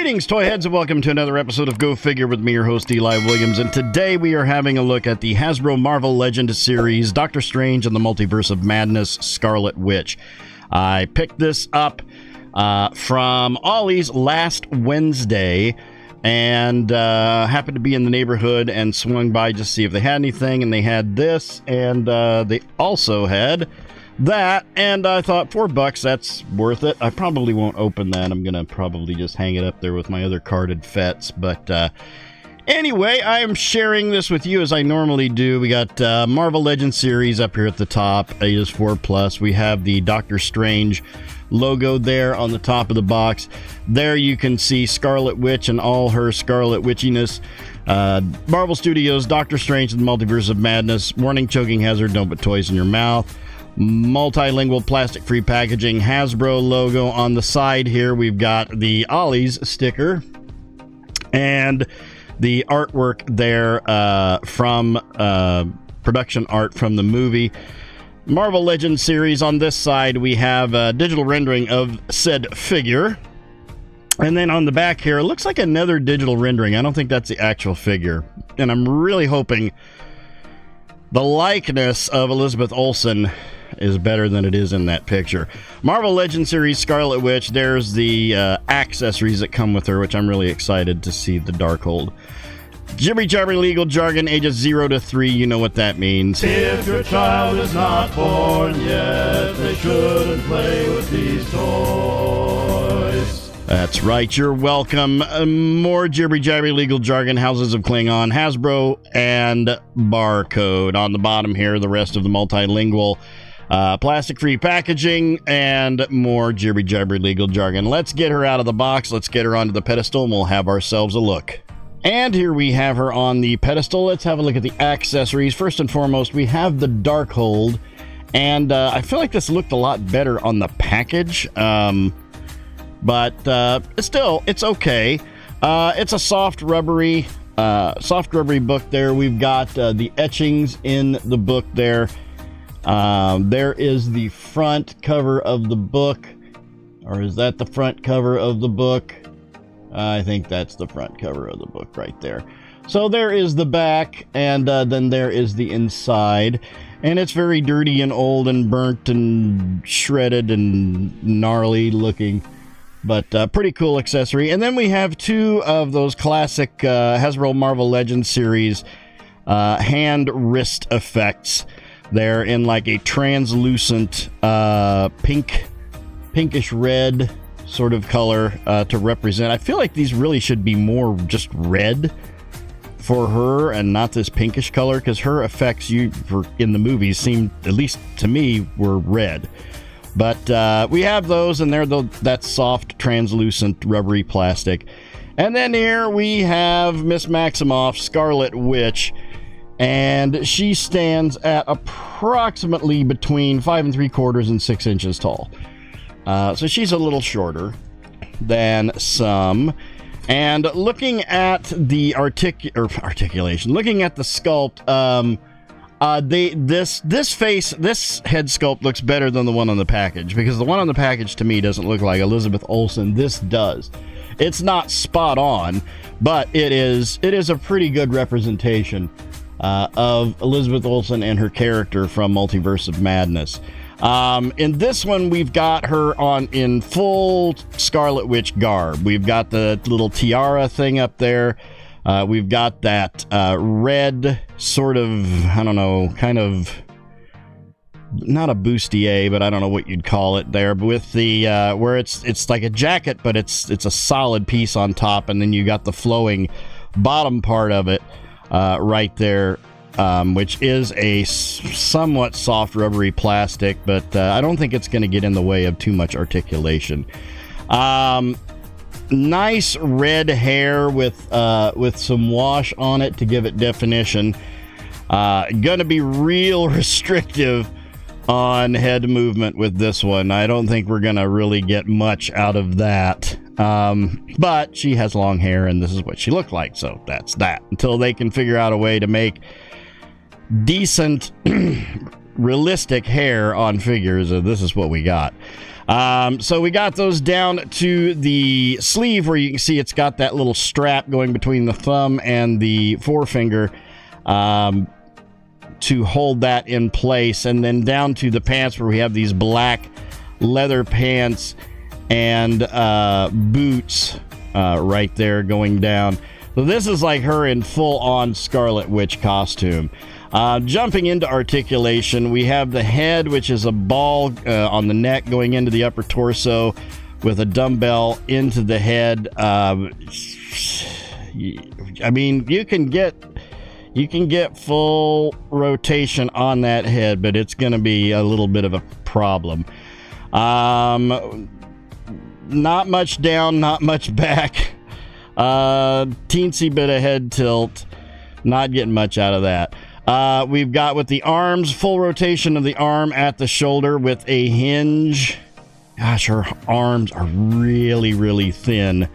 Greetings, toy heads, and welcome to another episode of Go Figure with me, your host, Eli Williams. And today we are having a look at the Hasbro Marvel Legend series, Doctor Strange and the Multiverse of Madness, Scarlet Witch. I picked this up from Ollie's last Wednesday and happened to be in the neighborhood and swung by just to see if they had anything. And they had this, and they also had that, and I thought $4, that's worth it. I probably won't open that. I'm gonna probably just hang it up there with my other carded fets. But anyway, I am sharing this with you as I normally do. We got Marvel Legends series up here at the top, Ages 4+. We have the Doctor Strange logo there on the top of the box. There you can see Scarlet Witch and all her Scarlet Witchiness. Marvel Studios, Doctor Strange and the Multiverse of Madness. Warning, choking hazard, don't put toys in your mouth. Multilingual plastic-free packaging, Hasbro logo on the side here. We've got the Ollie's sticker and the artwork there from production art from the movie. Marvel Legends series on this side, we have a digital rendering of said figure. And then on the back here, it looks like another digital rendering. I don't think that's the actual figure. And I'm really hoping the likeness of Elizabeth Olsen is better than it is in that picture. Marvel Legends series Scarlet Witch. There's the accessories that come with her, which I'm really excited to see the Darkhold. Jibbery jabbery legal jargon, ages 0 to 3. You know what that means. If your child is not born yet, they shouldn't play with these toys. That's right, you're welcome. More jibbery jabbery legal jargon, Houses of Klingon, Hasbro, and Barcode. On the bottom here, the rest of the multilingual plastic-free packaging, and more jibbery jabbery legal jargon. Let's get her out of the box, let's get her onto the pedestal, and we'll have ourselves a look. And here we have her on the pedestal. Let's have a look at the accessories. First and foremost, we have the Darkhold, and I feel like this looked a lot better on the package. But still, it's okay. It's a soft rubbery book there. We've got the etchings in the book there. There is the front cover of the book. Or is that the front cover of the book? I think that's the front cover of the book right there. So there is the back, and then there is the inside. And it's very dirty and old and burnt and shredded and gnarly looking. But pretty cool accessory. And then we have two of those classic Hasbro Marvel Legends series hand wrist effects. They're in like a translucent pinkish red sort of color to represent. I feel like these really should be more just red for her and not this pinkish color, because her effects in the movies seemed, at least to me, were red. But we have those, and they're that soft, translucent, rubbery plastic. And then here we have Miss Maximoff, Scarlet Witch, and she stands at approximately between 5 3/4 and 6 inches tall. So she's a little shorter than some. And looking at the articulation, looking at the sculpt, this head sculpt looks better than the one on the package, because the one on the package to me doesn't look like Elizabeth Olsen. This does. It's not spot on, but it is a pretty good representation of Elizabeth Olsen and her character from Multiverse of Madness. In this one, we've got her in full Scarlet Witch garb. We've got the little tiara thing up there. We've got that red sort of, I don't know, kind of not a bustier, but I don't know what you'd call it there. But with the where it's like a jacket, but it's a solid piece on top, and then you got the flowing bottom part of it right there, which is a somewhat soft rubbery plastic, but I don't think it's going to get in the way of too much articulation. Nice red hair with some wash on it to give it definition. Gonna be real restrictive on head movement with this one. I don't think we're gonna really get much out of that. But she has long hair, and this is what she looked like, so that's that. Until they can figure out a way to make decent realistic hair on figures, this is what we got. So we got those down to the sleeve where you can see it's got that little strap going between the thumb and the forefinger to hold that in place, and then down to the pants where we have these black leather pants and boots right there going down. So this is like her in full-on Scarlet Witch costume. Jumping into articulation, we have the head, which is a ball on the neck going into the upper torso with a dumbbell into the head. I mean, you can get full rotation on that head, but it's going to be a little bit of a problem. Not much down, not much back. Teensy bit of head tilt. Not getting much out of that. We've got with the arms, full rotation of the arm at the shoulder with a hinge. Gosh, her arms are really, really thin.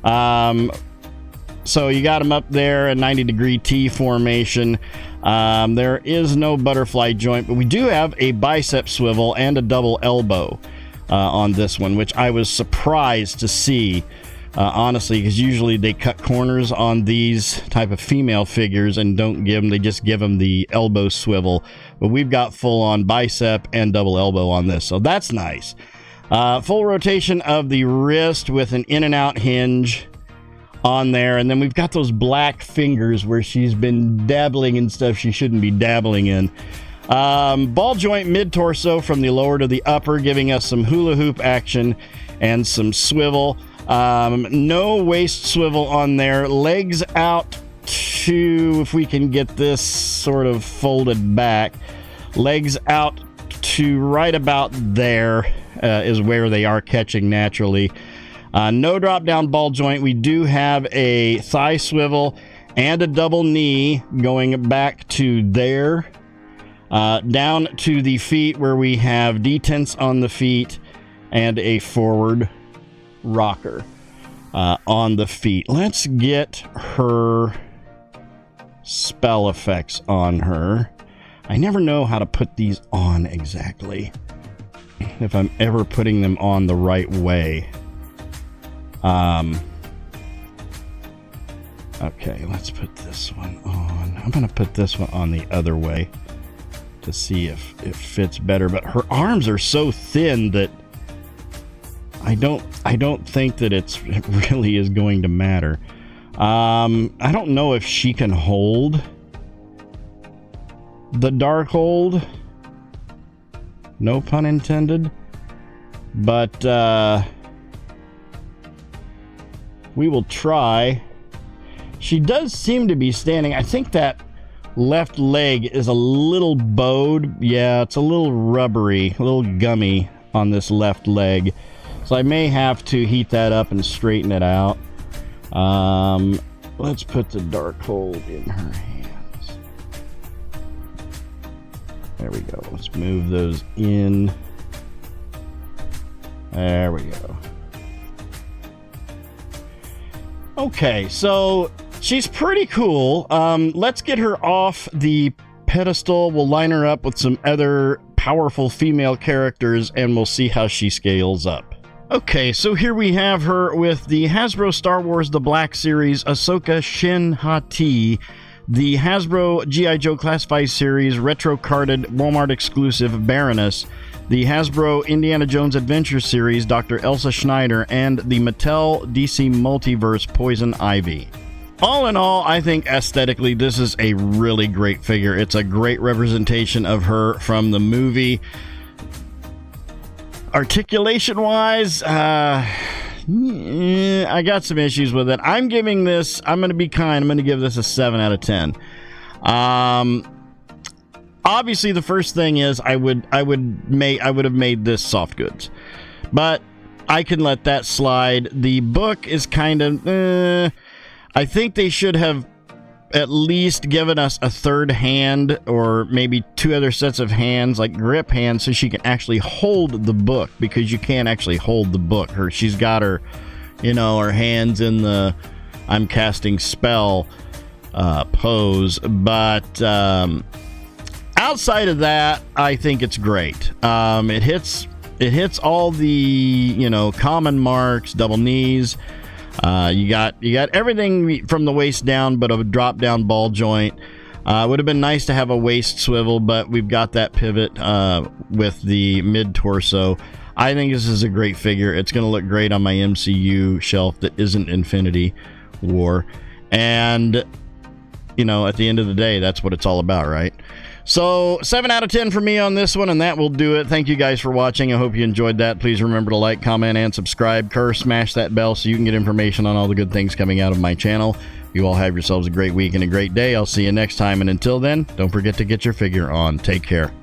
So you got them up there, a 90-degree T formation. There is no butterfly joint, but we do have a bicep swivel and a double elbow on this one, which I was surprised to see. Honestly, because usually they cut corners on these type of female figures and don't give them, they just give them the elbow swivel. But we've got full on bicep and double elbow on this, so that's nice. Full rotation of the wrist with an in and out hinge on there, and then we've got those black fingers where she's been dabbling in stuff she shouldn't be dabbling in. Ball joint mid torso from the lower to the upper, giving us some hula hoop action and some swivel. No waist swivel on there. Legs out to, if we can get this sort of folded back, legs out to right about there is where they are catching naturally. No drop down ball joint. We do have a thigh swivel and a double knee going back to there. Down to the feet where we have detents on the feet and a forward rocker on the feet. Let's get her spell effects on her. I never know how to put these on exactly, if I'm ever putting them on the right way. Okay, let's put this one on. I'm gonna put this one on the other way to see if it fits better, but her arms are so thin that I don't think that it really is going to matter. I don't know if she can hold the dark hold. No pun intended. But we will try. She does seem to be standing. I think that left leg is a little bowed. Yeah, it's a little rubbery, a little gummy on this left leg. So I may have to heat that up and straighten it out. Let's put the dark hold in her hands. There we go. Let's move those in. There we go. Okay, so she's pretty cool. Let's get her off the pedestal. We'll line her up with some other powerful female characters and we'll see how she scales up. Okay, so here we have her with the Hasbro Star Wars The Black Series Ahsoka Shin Hati, the Hasbro G.I. Joe Classified Series Retro Carded Walmart exclusive Baroness, the Hasbro Indiana Jones Adventure Series Dr. Elsa Schneider, and the Mattel DC Multiverse Poison Ivy. All in all, I think aesthetically this is a really great figure. It's a great representation of her from the movie. Articulation wise, I got some issues with it. I'm giving this, I'm going to be kind, I'm going to give this a 7 out of 10. Obviously the first thing is I would have made this soft goods, but I can let that slide. The book is kind of I think they should have at least given us a third hand or maybe two other sets of hands, like grip hands, so she can actually hold the book, because you can't actually hold the book. She's got her, her hands in the I'm casting spell pose, but outside of that, I think it's great. It hits all the, you know, common marks, double knees. You got everything from the waist down, but a drop down ball joint. Would have been nice to have a waist swivel, but we've got that pivot with the mid torso. I think this is a great figure. It's going to look great on my MCU shelf that isn't Infinity War. And, you know, at the end of the day, that's what it's all about, right? So 7 out of 10 for me on this one, and that will do it. Thank you guys for watching. I hope you enjoyed that. Please remember to like, comment, and subscribe. Smash that bell so you can get information on all the good things coming out of my channel. You all have yourselves a great week and a great day. I'll see you next time, and until then, don't forget to get your figure on. Take care.